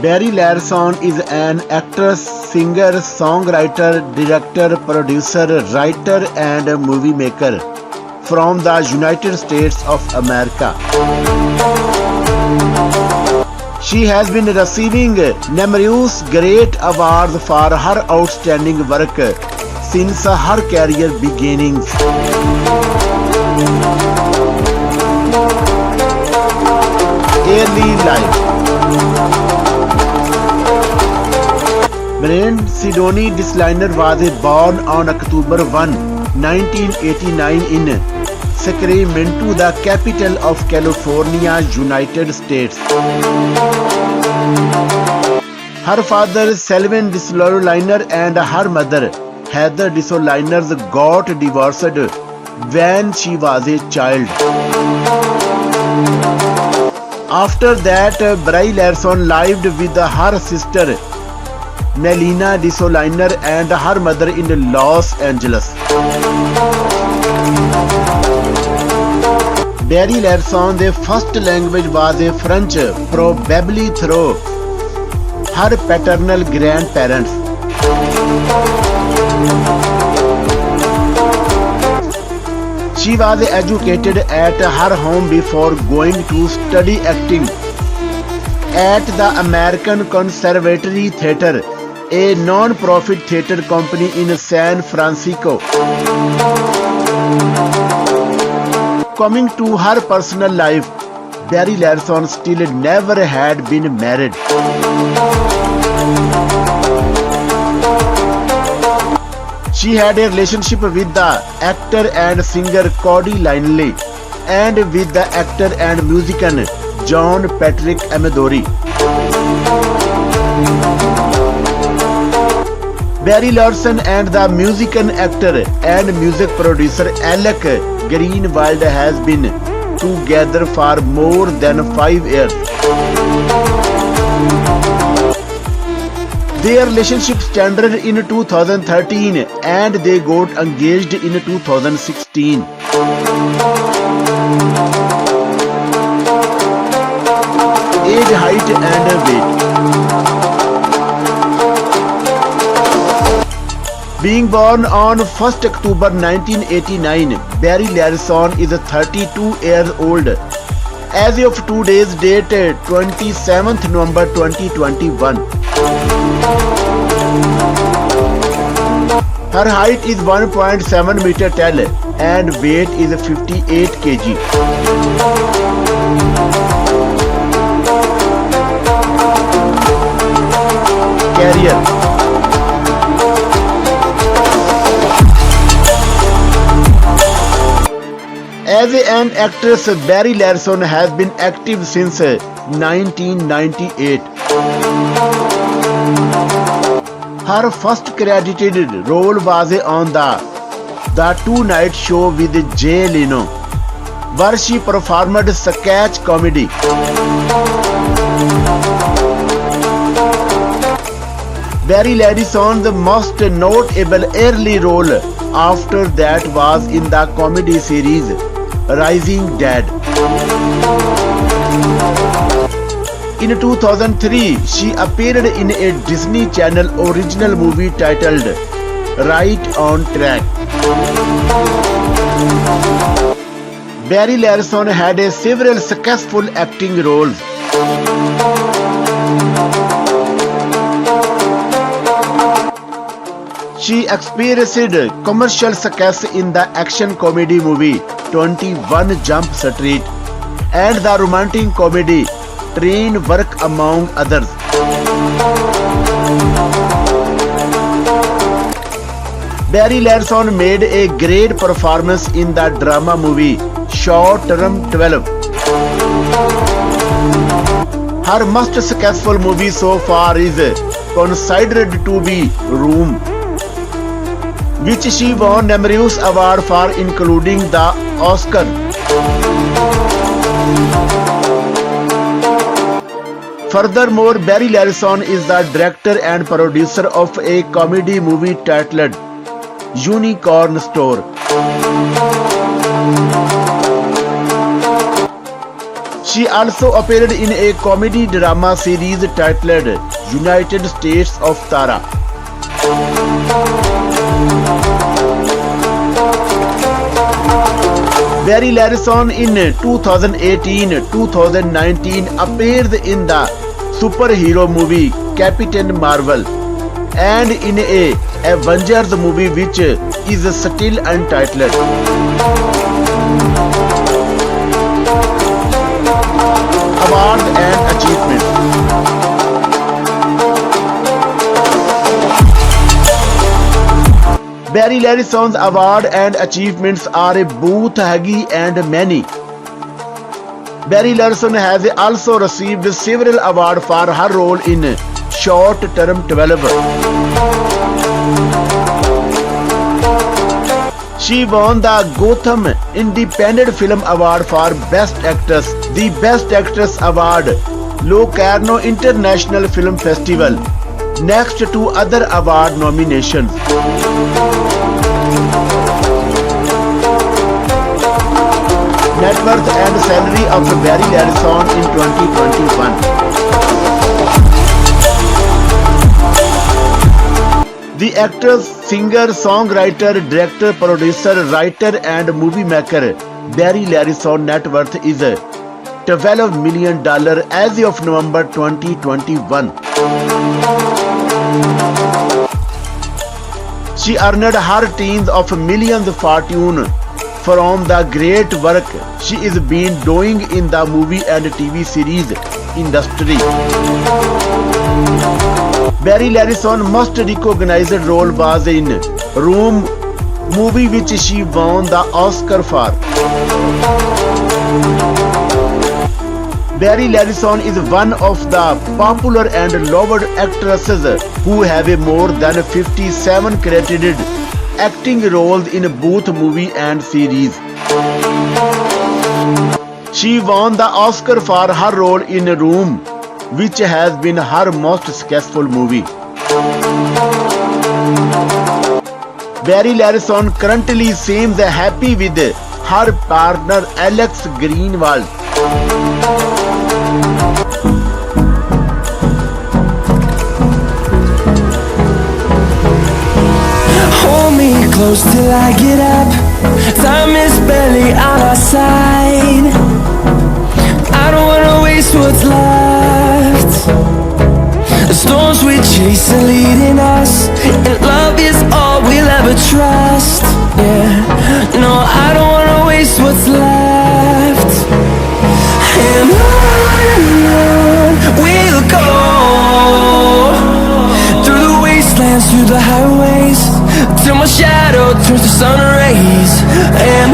Brie Larson is an actress, singer, songwriter, director, producer, writer, and movie maker from the United States of America. She has been receiving numerous great awards for her outstanding work since her career beginnings. Early life. Brand Sidney Designer was born on October 1, 1989 in Sacramento, the capital of California, United States. Her father, Selwyn Designer, and her mother, Heather Designer, got divorced when she was a child. After that, Brie Larson lived with her sister, Melina Designer, and her mother in Los Angeles. Brie Larson's first language was French, probably through her paternal grandparents. She was educated at her home before going to study acting at the American Conservatory Theatre, a non-profit theatre company in San Francisco. Coming to her personal life, Brie Larson still never had been married. She had a relationship with the actor and singer Cody Linley and with the actor and musician John Patrick Amadori. Brie Larson and the musician, actor and music producer Alex Greenwald has been together for more than 5 years. Their relationship started in 2013 and they got engaged in 2016. Age, height, and weight. Being born on 1st October 1989, Brie Larson is 32 years old. As of today's date, 27th November 2021. Her height is 1.7 meter tall and weight is 58 kg. Career. As an actress, Brie Larson has been active since 1998. Her first credited role was on the Tonight Show with Jay Leno, where she performed sketch comedy. Brie Larson's most notable early role after that was in the comedy series Rising Dead. In 2003, she appeared in a Disney Channel original movie titled Right on Track. Brie Larson had several successful acting roles. She experienced commercial success in the action comedy movie 21 Jump Street and the romantic comedy Train Work, among others. Brie Larson made a great performance in the drama movie Short Term 12. Her most successful movie so far is considered to be Room, which she won numerous awards for, including the Oscar. Furthermore, Brie Larson is the director and producer of a comedy movie titled Unicorn Store. She also appeared in a comedy drama series titled United States of Tara. Brie Larson in 2018-2019 appeared in the superhero movie Captain Marvel and in a Avengers movie which is still untitled. Awards and achievements. Brie Larson's award and achievements are both huggy and many. Brie Larson has also received several awards for her role in Short Term 12. She won the Gotham Independent Film Award for Best Actress, the Best Actress Award, Locarno International Film Festival, next to other award nominations. Net worth and salary of Brie Larson in 2021. The actress, singer, songwriter, director, producer, writer and movie maker Brie Larson net worth is $12 million as of November 2021. She earned her tens of millions fortune from the great work she is been doing in the movie and TV series industry. Brie Larson most recognized role was in Room movie which she won the Oscar for. Brie Larson is one of the popular and loved actresses who have more than 57 credited acting roles in both movie and series. She won the Oscar for her role in Room, which has been her most successful movie. Brie Larson currently seems happy with her partner Alex Greenwald. Hold me close till I get up. Time is barely on our side. I don't wanna waste what's left. The storms we chase are leading us, and love is all we'll ever trust. Yeah, no, I don't wanna waste what's left. And on we'll go, through the wastelands, through the highways, till my shadow turns to sun rays. And